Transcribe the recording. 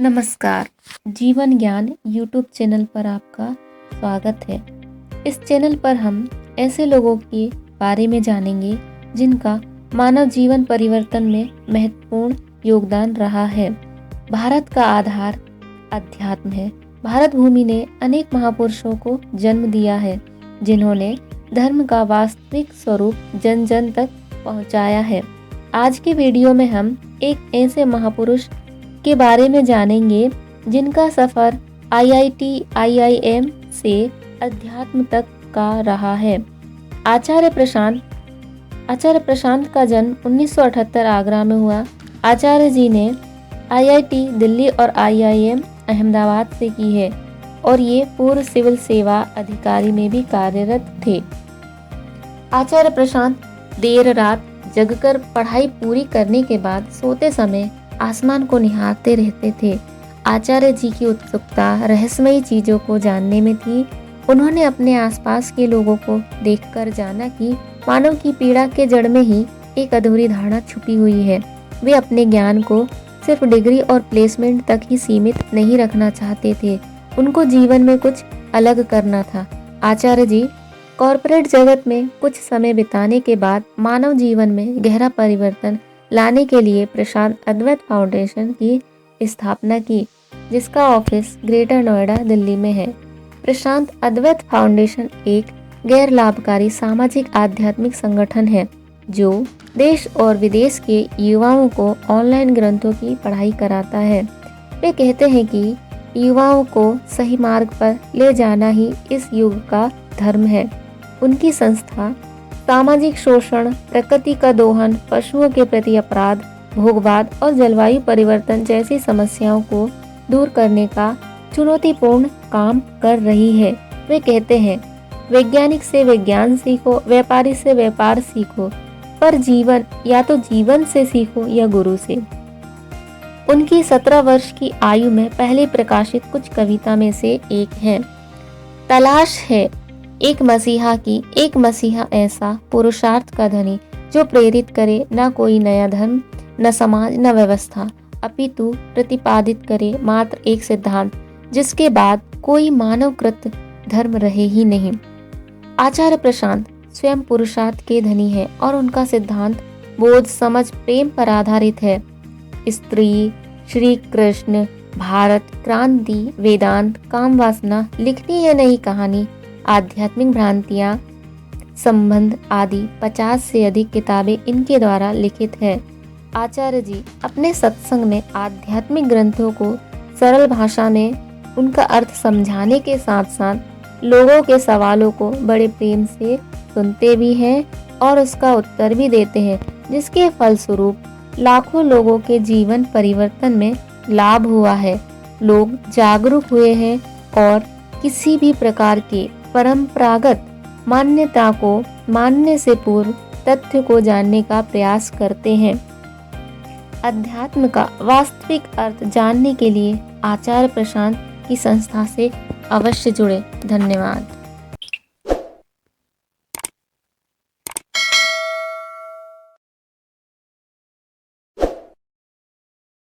नमस्कार। जीवन ज्ञान यूट्यूब चैनल पर आपका स्वागत है। इस चैनल पर हम ऐसे लोगों के बारे में जानेंगे जिनका मानव जीवन परिवर्तन में महत्वपूर्ण योगदान रहा है। भारत का आधार अध्यात्म है। भारत भूमि ने अनेक महापुरुषों को जन्म दिया है जिन्होंने धर्म का वास्तविक स्वरूप जन जन तक पहुंचाया है। आज के वीडियो में हम एक ऐसे महापुरुष के बारे में जानेंगे जिनका सफर IIT, IIM से अध्यात्म तक का रहा है। आचार्य प्रशांत का जन्म 1978 आगरा में हुआ। आचार्य जी ने IIT दिल्ली और IIM अहमदाबाद से की है और ये पूर्व सिविल सेवा अधिकारी में भी कार्यरत थे। आचार्य प्रशांत देर रात जगकर पढ़ाई पूरी करने के बाद सोते समय आसमान को निहारते रहते थे। आचार्य जी की उत्सुकता रहस्यमयी चीजों को जानने में थी। उन्होंने अपने आसपास के लोगों को देखकर जाना कि मानव की पीड़ा के जड़ में ही एक अधूरी धारणा छुपी हुई है। वे अपने ज्ञान को सिर्फ डिग्री और प्लेसमेंट तक ही सीमित नहीं रखना चाहते थे। उनको जीवन में कुछ अलग करना था। आचार्य जी कॉरपोरेट जगत में कुछ समय बिताने के बाद मानव जीवन में गहरा परिवर्तन लाने के लिए प्रशांत अद्वैत फाउंडेशन की स्थापना की, जिसका ऑफिस ग्रेटर नोएडा दिल्ली में है। प्रशांत अद्वैत फाउंडेशन एक गैर लाभकारी सामाजिक आध्यात्मिक संगठन है जो देश और विदेश के युवाओं को ऑनलाइन ग्रंथों की पढ़ाई कराता है। वे कहते हैं कि युवाओं को सही मार्ग पर ले जाना ही इस युग का धर्म है। उनकी संस्था सामाजिक शोषण, प्रकृति का दोहन, पशुओं के प्रति अपराध, भोगवाद और जलवायु परिवर्तन जैसी समस्याओं को दूर करने का चुनौतीपूर्ण काम कर रही है। वे कहते हैं, वैज्ञानिक से विज्ञान सीखो, व्यापारी से व्यापार सीखो, पर जीवन या तो जीवन से सीखो या गुरु से। उनकी 17 वर्ष की आयु में पहले प्रकाशित कुछ कविता में से एक है। तलाश है एक मसीहा ऐसा पुरुषार्थ का धनी जो प्रेरित करे न कोई नया धर्म, न समाज, न व्यवस्था, अपितु प्रतिपादित करे मात्र एक सिद्धांत जिसके बाद कोई मानवकृत धर्म रहे ही नहीं। आचार्य प्रशांत स्वयं पुरुषार्थ के धनी है और उनका सिद्धांत बोध, समझ, प्रेम पर आधारित है। स्त्री, श्री कृष्ण, भारत, क्रांति, वेदांत, काम वासना, लिखनी है नई कहानी, आध्यात्मिक भ्रांतियां, संबंध आदि 50 से अधिक किताबें इनके द्वारा लिखित है। आचार्य जी अपने सत्संग में आध्यात्मिक ग्रंथों को सरल भाषा में उनका अर्थ समझाने के साथ साथ लोगों के सवालों को बड़े प्रेम से सुनते भी हैं और उसका उत्तर भी देते हैं, जिसके फलस्वरूप लाखों लोगों के जीवन परिवर्तन में लाभ हुआ है। लोग जागरूक हुए हैं और किसी भी प्रकार के परंपरागत मान्यता को मानने से पूर्व तथ्य को जानने का प्रयास करते हैं। अध्यात्म का वास्तविक अर्थ जानने के लिए आचार्य प्रशांत की संस्था से अवश्य जुड़े। धन्यवाद।